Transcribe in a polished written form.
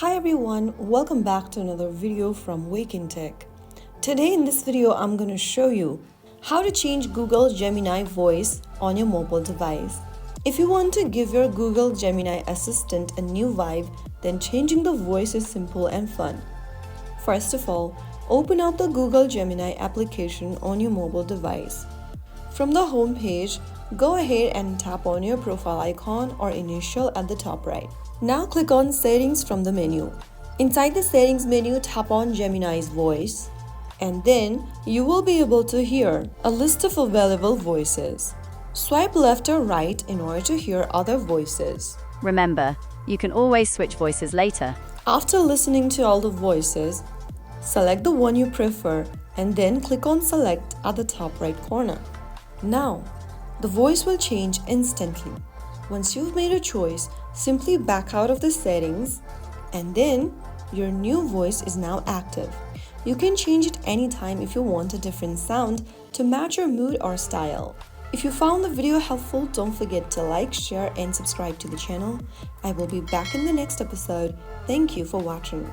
Hi everyone, welcome back to another video from Wake&Tech. Today in this video, I'm going to show you how to change Google Gemini voice on your mobile device. If you want to give your Google Gemini assistant a new vibe, then changing the voice is simple and fun. First of all, open up the Google Gemini application on your mobile device. From the home page, go ahead and tap on your profile icon or initial at the top right. Now click on Settings from the menu. Inside the Settings menu, tap on Gemini's voice, and then you will be able to hear a list of available voices. Swipe left or right in order to hear other voices. Remember, you can always switch voices later. After listening to all the voices, select the one you prefer and then click on Select at the top right corner. Now, the voice will change instantly. Once you've made a choice, simply back out of the settings and then your new voice is now active. You can change it anytime if you want a different sound to match your mood or style. If you found the video helpful, don't forget to like, share and subscribe to the channel. I will be back in the next episode. Thank you for watching.